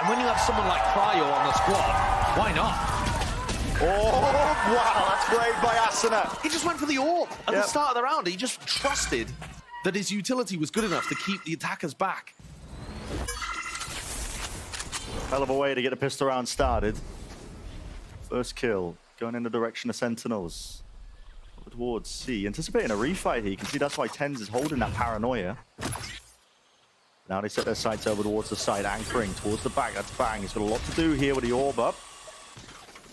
And when you have someone like Cryo on the squad, why not? Oh, wow, that's brave by Asuna. He just went for the orb at the start of the round. He just trusted that his utility was good enough to keep the attackers back. Hell of a way to get the pistol round started. First kill, going in the direction of Sentinels. Over towards C, anticipating a refight here. You can see that's why Tens is holding that paranoia. Now they set their sights over towards the side, anchoring towards the back. That's Bang. He's got a lot to do here with the orb up.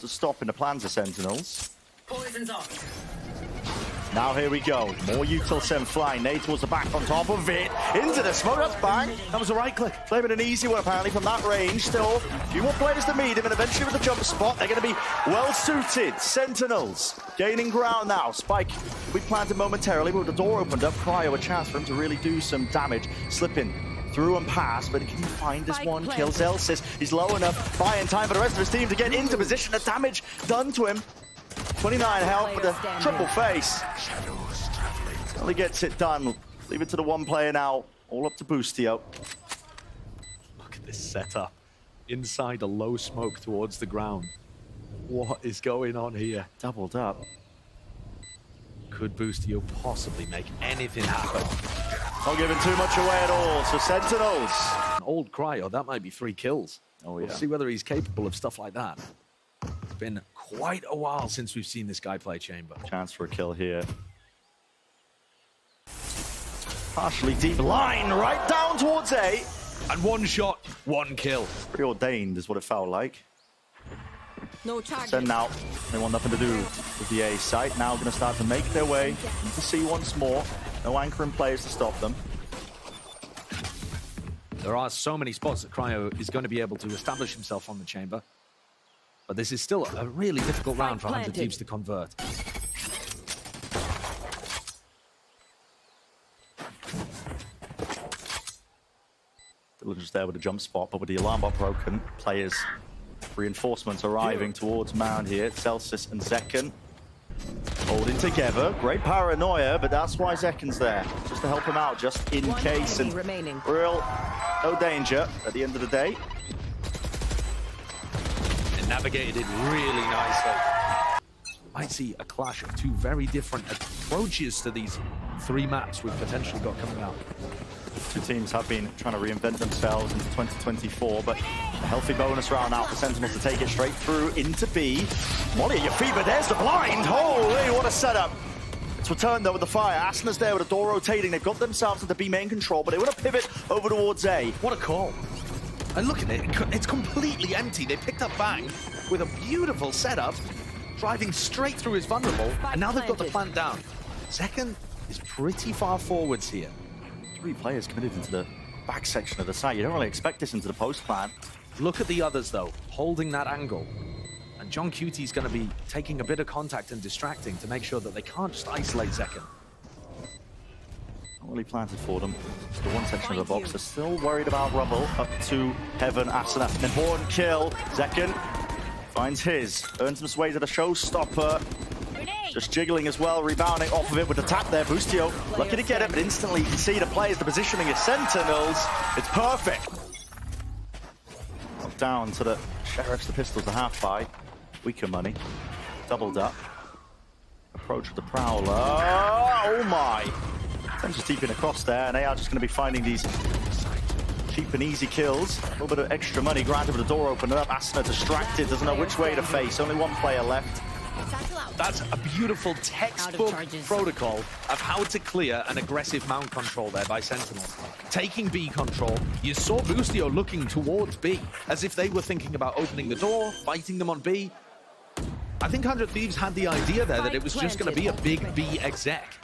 To stop in the plans of Sentinels. Poison's off. Now here we go. More Util 7 flying. Nade towards the back on top of it. Into the smoke. That's Bang. That was a right click. Claiming an easy one apparently from that range. Still, a few more players to meet him, and eventually with the jump spot, they're going to be well suited. Sentinels gaining ground now. Spike we planted momentarily, but with the door opened up, Cryo a chance for him to really do some damage. Slipping through and past, but can he find this one? Kills Elsis. He's low enough, buying time for the rest of his team to get into position. The damage done to him. 29 health with a triple face. Only gets it done. Leave it to the one player now. All up to Boostio. Look at this setup. Inside a low smoke towards the ground. What is going on here? Doubled up. Could Boostio possibly make anything happen? Not giving too much away at all. So Sentinels. An old Cryo, that might be 3 kills. Oh yeah. We'll see whether he's capable of stuff like that. It's been quite a while since we've seen this guy play Chamber. Chance for a kill here. Partially deep line, right down towards A. And 1 shot, 1 kill. Preordained is what it felt like. No charge. Send out. They want nothing to do with the A site. Now going to start to make their way into C once more. No anchoring players to stop them. There are so many spots that Cryo is going to be able to establish himself on the Chamber. But this is still a really difficult round for 100 Thieves to convert. Diligence there with a jump spot, but with the alarm bot broken, players, reinforcements arriving towards Mound here. Celsius and Zekken holding together. Great paranoia, but that's why Zekken's there. Just to help him out, just in case. And real, no danger at the end of the day. Navigated it really nicely. Might see a clash of 2 very different approaches to these 3 maps we've potentially got coming out. 2 teams have been trying to reinvent themselves into 2024, but a healthy bonus round now for Sentinels to take it straight through into B. Molly at your feet, but there's the blind. Holy, what a setup. It's returned though with the fire. Asuna's there with the door rotating. They've got themselves into B main control, but they want to pivot over towards A. What a call. And look at it, it's completely empty. They picked up Bang with a beautiful setup, driving straight through his vulnerable, and now they've got the plant down. Zekken is pretty far forwards here. 3 players committed into the back section of the site. You don't really expect this into the post plan. Look at the others though, holding that angle. And John Cutie's going to be taking a bit of contact and distracting to make sure that they can't just isolate Zekken. Not really planted for them. Just the one section of the box. They're still worried about Rubble. Up to Heaven. Asuna. An important kill. Zekken finds his. Earns some sway to the showstopper. Just jiggling as well. Rebounding off of it with the tap there. Boostio lucky to get it, but instantly you can see the players, the positioning is Sentinels. It's perfect. Down to the Sheriffs, the Pistols, the half-buy. Weaker money. Doubled up. Approach with the Prowler. Oh my. Just deep in across there, and they are just going to be finding these cheap and easy kills. A little bit of extra money granted with the door opened up. Asuna distracted, doesn't know which way to face. Only 1 player left. That's a beautiful textbook protocol of how to clear an aggressive mount control there by Sentinels. Taking B control, you saw Boostio looking towards B, as if they were thinking about opening the door, fighting them on B. I think 100 Thieves had the idea there that it was just going to be a big B exec.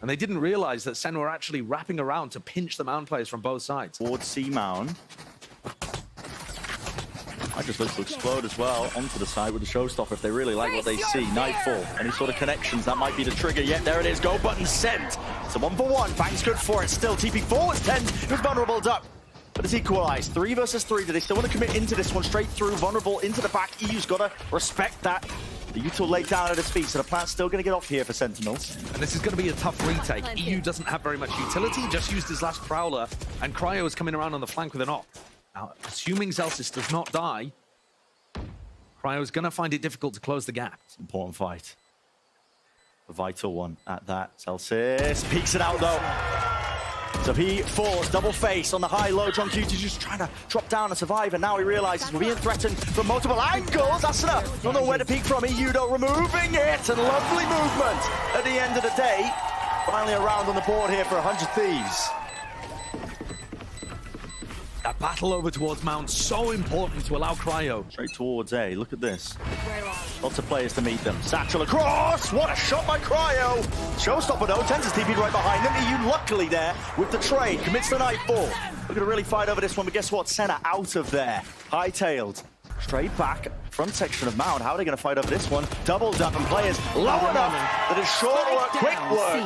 And they didn't realize that Sen were actually wrapping around to pinch the Mound players from both sides. Towards C Mound. I just look to explode as well onto the side with the showstopper if they really like what they see. Nightfall, any sort of connections, that might be the trigger. Yet there it is, go button sent. It's a 1-for-1, Bang's good for it. Still TP forwards, 10, it was vulnerable up. But it's equalized, 3 versus 3. Do they still want to commit into this one straight through? Vulnerable into the back, EU's got to respect that. The Util laid down at his feet, so the plant's still going to get off here for Sentinels. And this is going to be a tough retake. EU doesn't have very much utility, just used his last Prowler, and Cryo is coming around on the flank with an op. Now, assuming Celsius does not die, Cryo's going to find it difficult to close the gap. It's an important fight. A vital one at that. Celsius peeks it out though. So he falls double face on the high-low. John QT just trying to drop down and survive, and now he realizes we're being threatened from multiple angles. Asuna don't know where to peek from. EU though removing it, and lovely movement at the end of the day. Finally a round on the board here for 100 Thieves. That battle over towards Mount, so important to allow Cryo. Straight towards A, look at this. Lots of players to meet them. Satchel across, what a shot by Cryo. Showstopper though, Tens is TP'd right behind them. EU luckily there with the trade, commits the nightfall. We're gonna really fight over this one, but guess what? Senna out of there, high-tailed. Straight back, front section of Mount. How are they gonna fight over this one? Doubled up and players low enough that it's short work, quick work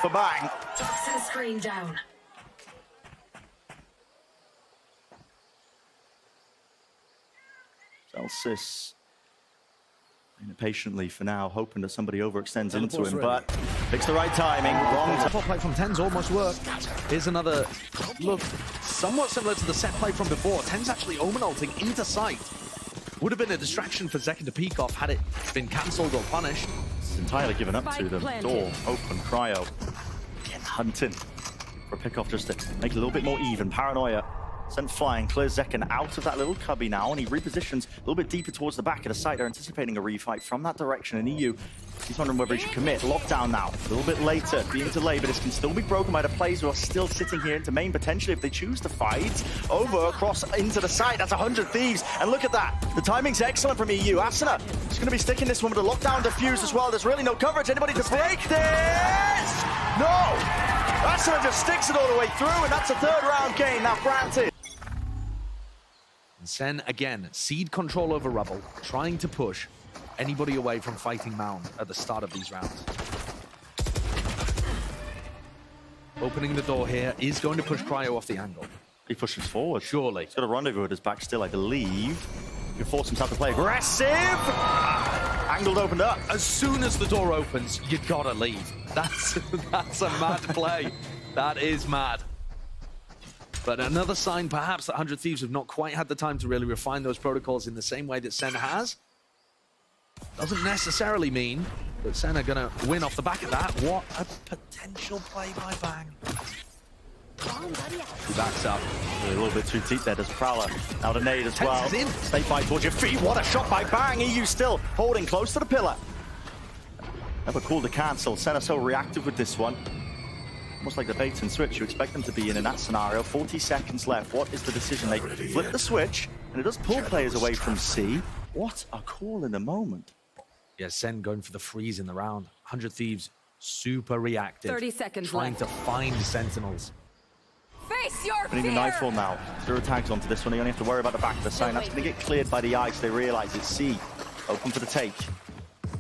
for Bang. Toxin screen down. Celsius patiently for now, hoping that somebody overextends into him, but picks the right timing. Wrong The play from Tens almost worked. Here's another look, somewhat similar to the set play from before. Tens actually omen ulting into sight. Would have been a distraction for Zekken to peek off had it been cancelled or punished. It's entirely given up to them. Planted. Door open, Cryo again hunting for a pick-off just to make it a little bit more even. Paranoia sent flying, clears Zekken out of that little cubby now, and he repositions a little bit deeper towards the back of the site. They're anticipating a refight from that direction, and EU, he's wondering whether he should commit. Lockdown now, a little bit later, being delayed, but this can still be broken by the players who are still sitting here into main, potentially if they choose to fight. Over, across into the site, that's 100 Thieves, and look at that. The timing's excellent from EU. Asuna is going to be sticking this one with a lockdown defuse as well. There's really no coverage. Anybody to break this? No! Asuna just sticks it all the way through, and that's a third round game. Now, granted. Sen, again, seed control over Rubble, trying to push anybody away from fighting Mound at the start of these rounds. Opening the door here is going to push Cryo off the angle. He pushes forward. Surely. He's got a rendezvous at his back still, I believe. He can force himself to play aggressive. Angled opened up. As soon as the door opens, you gotta leave. That's a mad play. That is mad. But another sign, perhaps, that 100 Thieves have not quite had the time to really refine those protocols in the same way that Sen has. Doesn't necessarily mean that Sen are going to win off the back of that. What a potential play by Bang. He backs up. A little bit too deep there, does Prowler. Now the nade as well. Tens is in. Stay fight towards your feet. What a shot by Bang. EU still holding close to the pillar. Never cool to cancel. Senna so reactive with this one. Almost like the bait and switch you expect them to be in that scenario. 40 seconds left. What is the decision? They flip the switch, and it does pull players away from C. What a call in the moment. Yeah, Sen going for the freeze in the round. 100 Thieves, super reactive. 30 seconds trying left. to find Sentinels. Face your Putting the fear! nightfall now. 0 tags onto this one. They only have to worry about the back of the sign. That's going to get cleared by the ice. They realize it's C. Open for the take.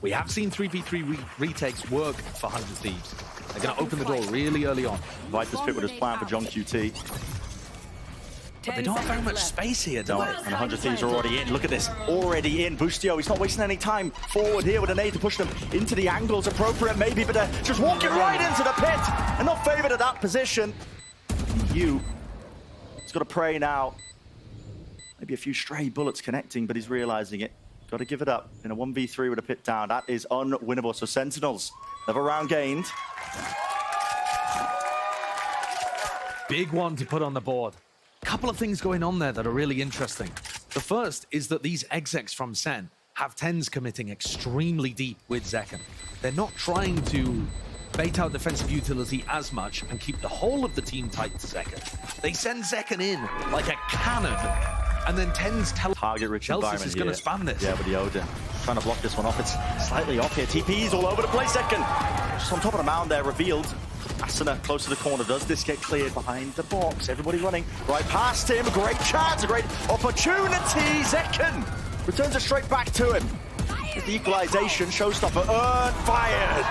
We have seen 3v3 retakes work for 100 Thieves. They're going to open the door really early on. Viper's fit with his plan for John QT. But they don't have very much space here, do No, they? and 100 Thieves are already in. Look at this. Already in. Boostio, he's not wasting any time forward here with an aid to push them into the angles appropriate, maybe, but just walking right into the pit and not favored at that position. EU, he's got to pray now. Maybe a few stray bullets connecting, but he's realizing it. Got to give it up in a 1v3 with a pit down. That is unwinnable. So Sentinels, another round gained. Big one to put on the board. Couple of things going on there that are really interesting. The first is that these execs from Sen have Tens committing extremely deep with Zekken. They're not trying to bait out defensive utility as much and keep the whole of the team tight to Zekken. They send Zekken in like a cannon, and then Tens tell Target-rich Celsius environment is going to spam this. Yeah, with the Odin. Trying to block this one off. It's slightly off here. TP's all over the place. Zekken just on top of the mound there, revealed. Asuna close to the corner. Does this get cleared behind the box? Everybody running right past him. Great chance, a great opportunity. Zekken returns it straight back to him. With the equalization, showstopper earned, fired.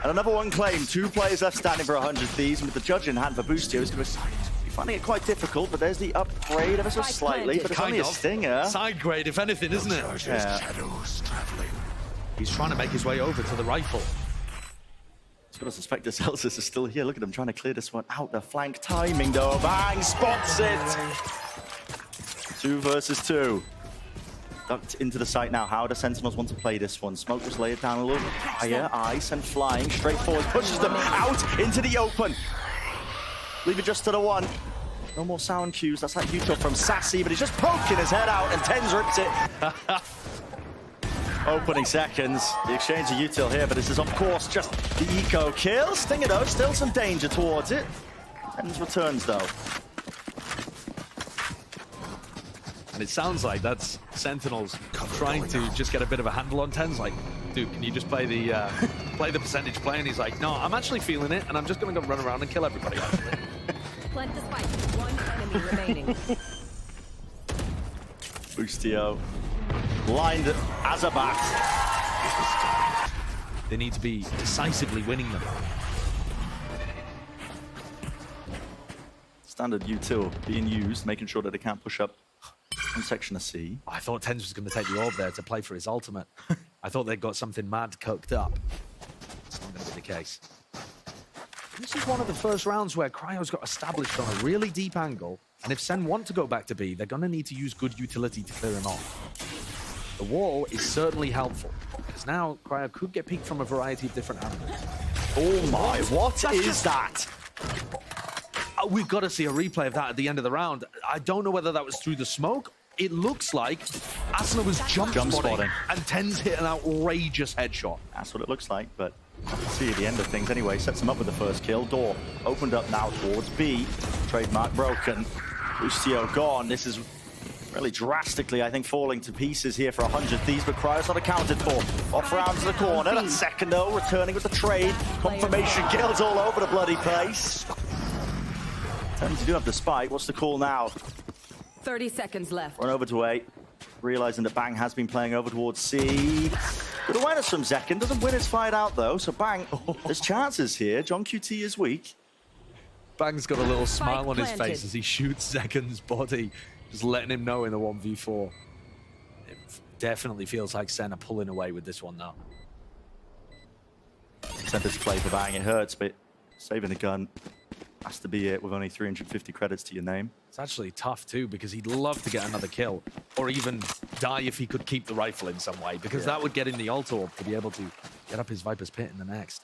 And another one claimed. 2 players left standing for 100 Thieves. And with the judge in hand for Boostio, he's going to be finding it quite difficult. But there's the upgrade ever so slightly. But it's only a stinger. Side grade, if anything, isn't it? Yeah. He's trying to make his way over to the rifle. Just gotta suspect this Celsius is still here. Look at him trying to clear this one out. The flank timing though. Bang, spots it. 2 versus 2. Ducked into the site now. How do Sentinels want to play this one? Smoke just lay it down a little bit higher. Ice and flying straight forward. Pushes them out into the open. Leave it just to the one. No more sound cues. That's that util from Sassy, but he's just poking his head out and Tens rips it. Opening seconds. The exchange of util here, but this is of course just the eco kill. Stinger though, still some danger towards it. Tens returns though. And it sounds like that's Sentinels trying to just get a bit of a handle on Tens. Like, dude, can you just play the percentage play? And he's like, no, I'm actually feeling it, and I'm just going to go run around and kill everybody. Plant the spike. One enemy remaining. Boostio blind as a bat. They need to be decisively winning them. Standard util being used, making sure that they can't push up in section of C. I thought Tens was going to take the orb there to play for his ultimate. I thought they'd got something mad cooked up. It's not going to be the case. This is one of the first rounds where Cryo's got established on a really deep angle, and if Sen want to go back to B, they're going to need to use good utility to clear him off. The wall is certainly helpful, because now Cryo could get peeked from a variety of different angles. Oh my, what is that? We've got to see a replay of that at the end of the round. I don't know whether that was through the smoke. It looks like Asuna was jump spotting, and Tens hit an outrageous headshot. That's what it looks like, but I can see at the end of things anyway. Sets him up with the first kill. Door opened up now towards B. Trademark broken. Boostio gone. This is really drastically, I think, falling to pieces here for 100 Thieves, but Cryo's not accounted for. Off round to the corner. That's second though, returning with the trade. Confirmation kills all over the bloody place. Tens do have the spike. What's the call now? 30 seconds left. Run over to A. Realizing that Bang has been playing over towards C. Good awareness from Zekken. Doesn't win his fight out though. So Bang, there's chances here. John QT is weak. Bang's got a little smile on his face as he shoots Zekken's body, just letting him know in the 1v4. It definitely feels like Sen are pulling away with this one now. Sent this play for Bang. It hurts, but saving the gun has to be it with only 350 credits to your name. It's actually tough too, because he'd love to get another kill, or even die if he could keep the rifle in some way, because that would get him the ult orb to be able to get up his Viper's Pit in the next.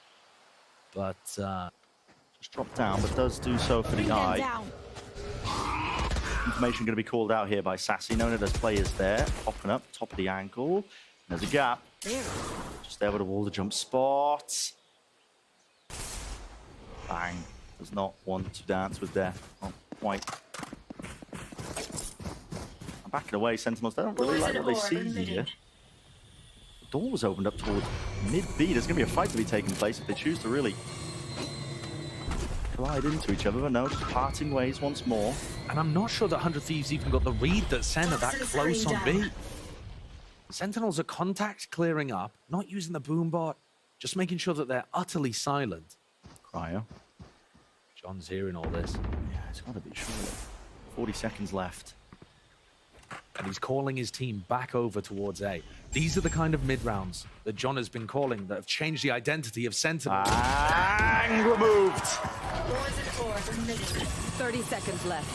But just dropped down, but does do so for the eye. Information going to be called out here by Sassy, knowing that there's players there, popping up, top of the ankle. There's a gap. Just there with a wall to jump spot. Bang. Does not want to dance with death. Not quite. I'm backing away. Sentinels, they don't really like what they see here. The door was opened up towards mid-B. There's going to be a fight to be taking place if they choose to really collide into each other. But no, just parting ways once more. And I'm not sure that 100 Thieves even got the read that Sen are that close on B. Sentinels are contact clearing up, not using the boombot, just making sure that they're utterly silent. Cryo. John's hearing all this. Yeah, it's got to be, surely. 40 seconds left. And he's calling his team back over towards A. These are the kind of mid-rounds that John has been calling that have changed the identity of Sentinels. Bang! Removed! 30 seconds left.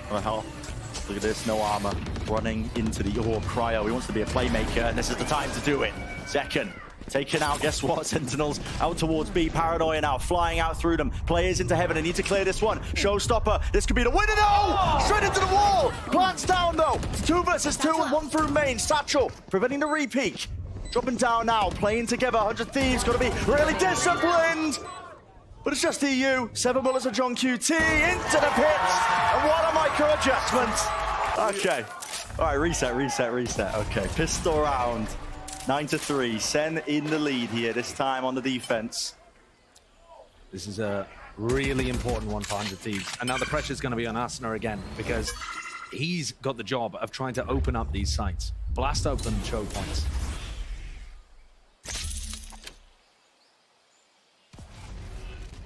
What the hell? Look at this, no armor. Running into the orb. Cryo, he wants to be a playmaker, and this is the time to do it. Second. Taken out, guess what? Sentinels out towards B. Paranoia now, flying out through them. Players into heaven, they need to clear this one. Showstopper, this could be the winner, no! Straight into the wall! Plants down though. 2 versus 2 and 1 through main. Satchel, preventing the repeak. Dropping down now, playing together. 100 Thieves, gotta be really disciplined. But it's just EU. 7 bullets of John QT into the pits. And what a micro adjustment. Okay. All right, reset. Okay, pistol round. 9-3, Sen in the lead here, this time on the defense. This is a really important one for 100 Thieves. And now the pressure's going to be on Asuna again, because he's got the job of trying to open up these sites. Blast open choke points.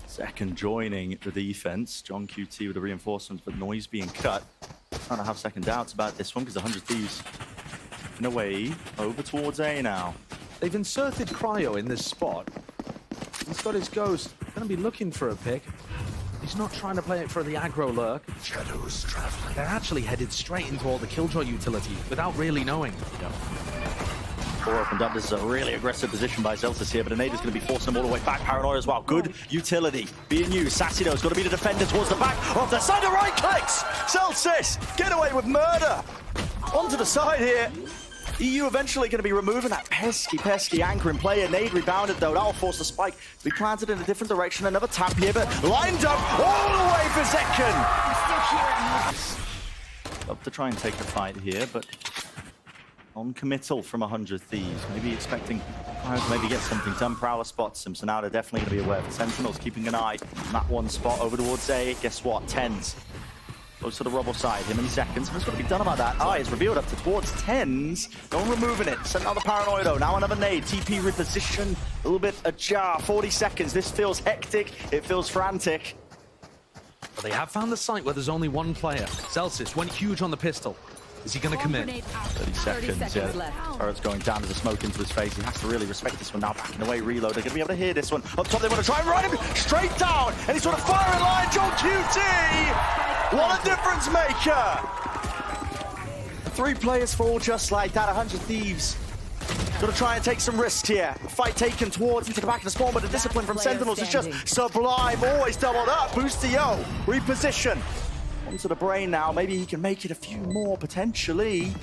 Second joining the defense. John QT with the reinforcements, but noise being cut. Trying to have second doubts about this one, because 100 Thieves in a way over towards A now. They've inserted Cryo in this spot. He's got his Ghost. Going to be looking for a pick. He's not trying to play it for the aggro lurk. Shadows traveling. They're actually headed straight into all the Killjoy utility without really knowing. Door opened up. This is a really aggressive position by Zelsis here, but Anada's going to be forcing them all the way back. Paranoia as well. Good utility being used. Sassido's got to be the defender towards the back of the side. The right clicks. Zelsis get away with murder. Onto the side here. EU eventually going to be removing that pesky anchoring player. Nade rebounded though. That'll force the spike to be planted in a different direction. Another tap here, but lined up all the way for Zekken. Love to try and take the fight here, but non-committal from 100 Thieves. Maybe expecting to maybe get something done. Prowler spots him, so now they're definitely going to be aware. For Sentinels keeping an eye on that one spot over towards A. Guess what? Tens. Goes to the rubble side, him in seconds. What's got to be done about that? Eye is revealed up towards Tens. No one removing it. Sent out the Paranoia though. Now another nade. TP reposition. A little bit ajar. 40 seconds. This feels hectic. It feels frantic. But they have found the site where there's only one player. Zelsis went huge on the pistol. Is he going to commit? 30 seconds, yeah. Turret's going down as a smoke into his face. He has to really respect this one now. Backing away, reload. They're going to be able to hear this one. Up top, they want to try and ride him straight down. And he's got a firing line. Joe QT! What a difference maker! 3 players fall just like that. 100 Thieves. Got to try and take some risks here. Fight taken towards into the back of the spawn, but the discipline from Sentinels is just sublime. Always doubled up. Boostio. Reposition. Onto the brain now. Maybe he can make it a few more, potentially.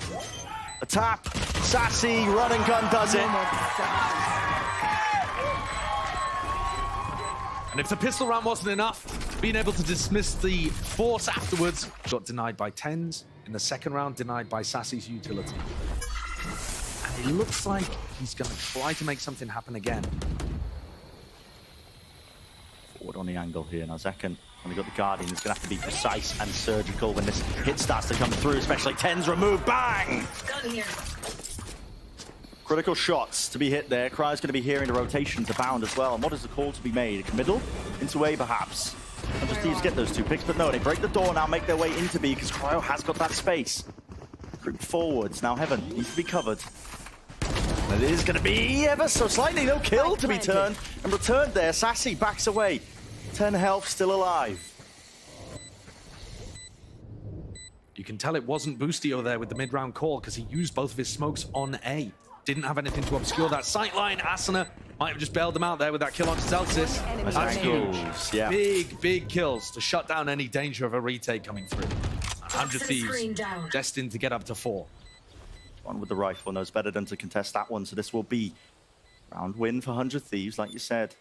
A tap. Sassy. Run and gun does it. And if the pistol round wasn't enough, being able to dismiss the force afterwards. Got denied by Tens. In the second round, denied by Sassy's utility. And it looks like he's going to try to make something happen again. Forward on the angle here. Now Zekken, when we got the Guardian, it's going to have to be precise and surgical when this hit starts to come through, especially Tens remove. Bang! Critical shots to be hit there. Cryo's going to be hearing the rotations abound as well. And what is the call to be made? A middle? Into A, perhaps. And just Thieves get those 2 picks, but no, they break the door now, make their way into B, because Cryo has got that space. Creep forwards. Now Heaven needs to be covered. And it is going to be ever so slightly no kill to be turned and returned there. Sassy backs away. 10 health, still alive. You can tell it wasn't Boostio there with the mid-round call because he used both of his smokes on A. Didn't have anything to obscure that sight line. Asuna might have just bailed them out there with that kill on Zelsis. That's huge. Yeah. Big kills to shut down any danger of a retake coming through. 100 Thieves destined to get up to 4. One with the rifle knows better than to contest that one, so this will be round win for 100 Thieves, like you said.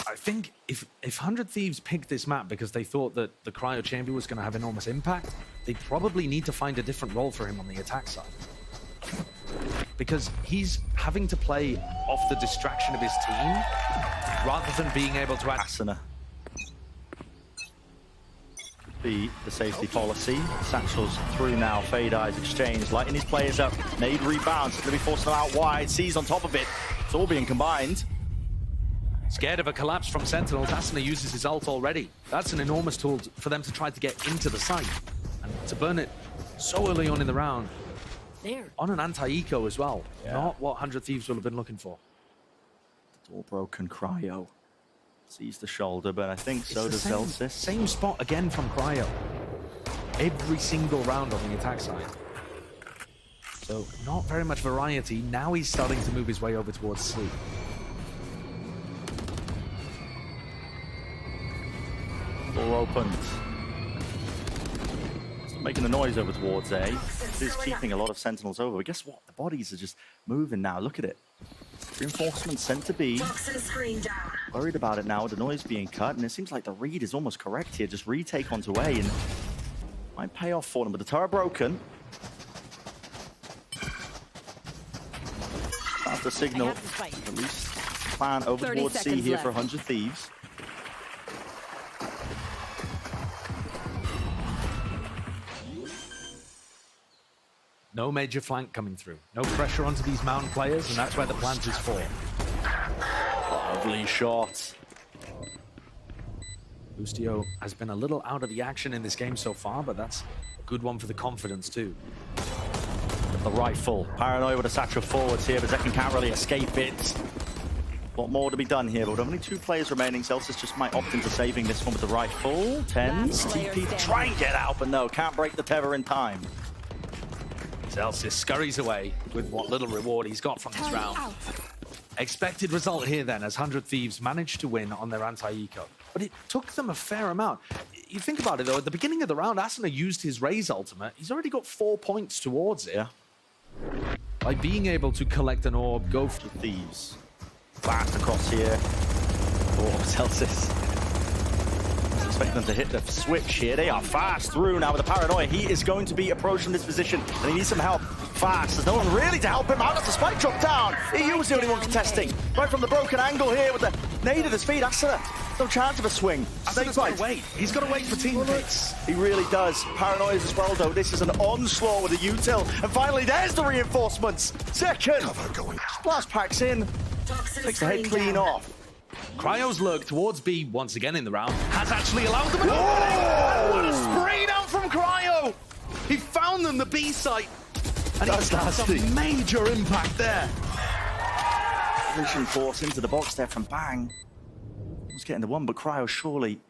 I think if 100 Thieves picked this map because they thought that the Cryo Chamber was going to have enormous impact, they probably need to find a different role for him on the attack side. Because he's having to play off the distraction of his team rather than being able to... Asuna. The safety policy. Satchel's through now. Fade Eyes exchange, lighting his players up. Nade rebounds. Going to be forcing them out wide. Sees on top of it. It's all being combined. Scared of a collapse from Sentinels, Asuna uses his ult already. That's an enormous tool for them to try to get into the site. And to burn it so early on in the round. There. On an anti-eco as well. Yeah. Not what 100 Thieves would have been looking for. Door broken. Cryo sees the shoulder, but I think so does Zelsis. Same spot again from Cryo. Every single round on the attack side. So not very much variety. Now he's starting to move his way over towards sleep. Door opened. Still making the noise over towards A. This is keeping a lot of Sentinels over. But guess what? The bodies are just moving now. Look at it. Reinforcements sent to B. Worried about it now with the noise being cut. And it seems like the read is almost correct here. Just retake onto A and might pay off for them. But the turret broken. That's the signal. At least plan over towards C here for 100 Thieves. No major flank coming through. No pressure onto these mountain players, and that's where the plant is for. Lovely shot. Boostio has been a little out of the action in this game so far, but that's a good one for the confidence too. The rifle. Paranoia with a satchel forwards here, but Zekin can't really escape it. A lot more to be done here, but with only 2 players remaining. Celsius just might opt into saving this one with the rifle. Tens, TP to try and get out, but no, can't break the tether in time. Celsius scurries away with what little reward he's got from this round. Expected result here then, as 100 Thieves managed to win on their anti-eco. But it took them a fair amount. You think about it though, at the beginning of the round, Asuna used his Raze ultimate. He's already got 4 points towards it. Yeah. By being able to collect an orb, go for Thieves. Fast across here. Oh, Celsius. Expect them to hit the switch here. They are fast through now with the Paranoia. He is going to be approaching this position, and he needs some help fast. There's no one really to help him out as the spike drop down. EU was the only one contesting. Right from the broken angle here with the nade at his feet. Asuna, no chance of a swing. Asuna's got to wait. He's got to wait for teammates. He really does. Paranoia as well, though. This is an onslaught with a util. And finally, there's the reinforcements. Second. Splash packs in. Takes the head clean off. Cryo's lurk towards B once again in the round has actually allowed them an opening. What a spray down from Cryo! He found them the B site, and That's he has nasty. some major impact there. Vision force into the box there from Bang. Was getting the one, but Cryo surely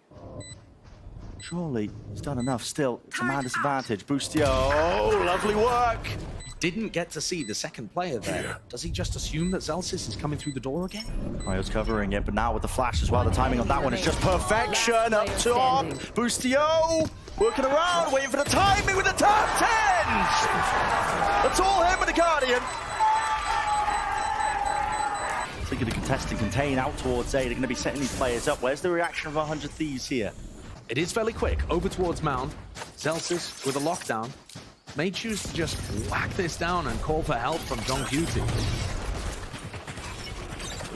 he's done enough still. It's a man disadvantage. Boostio, oh, lovely work. Didn't get to see the second player there. Does he just assume that Celsius is coming through the door again? Cryo's covering it, but now with the flash as well, the timing on that one is just perfection. Up top, Boostio working around, waiting for the timing with the top 10. That's all him with the Guardian. Thinking to contest and contain out towards A. They're going to be setting these players up. Where's the reaction of 100 Thieves here? It is fairly quick. Over towards Mound. Celsius with a lockdown. May choose to just whack this down and call for help from John Cutie.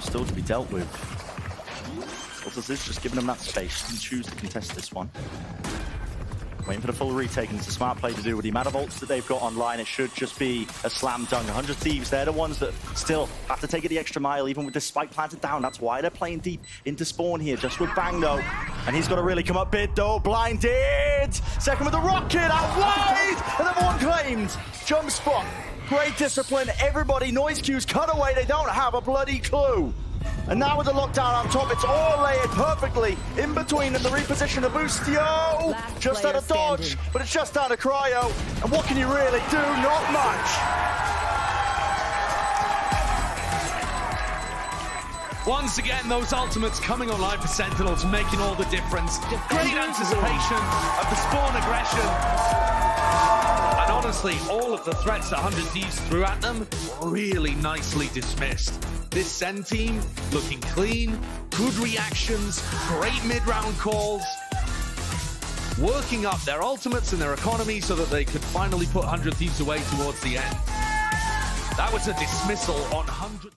Still to be dealt with. Celsius is just giving them that space and choose to contest this one. Waiting for the full retake, and it's a smart play to do with the amount of ults that they've got online. It should just be a slam dunk. 100 Thieves, they're the ones that still have to take it the extra mile, even with the spike planted down. That's why they're playing deep into spawn here, just with Bang though. And he's got to really come up big though. Blinded! Second with the rocket, out wide! Another one claimed. Jump spot. Great discipline. Everybody, noise cues, cut away. They don't have a bloody clue. And now with the lockdown on top, it's all layered perfectly in between, and the reposition of Boostio. Just out of dodge, but it's just out of Cryo. And what can you really do? Not much. Once again, those ultimates coming online for Sentinels, making all the difference. Great anticipation of the spawn aggression. And honestly, all of the threats that 100 Thieves threw at them, really nicely dismissed. This Sen team looking clean, good reactions, great mid-round calls, working up their ultimates and their economy so that they could finally put 100 Thieves away towards the end. That was a dismissal on 100.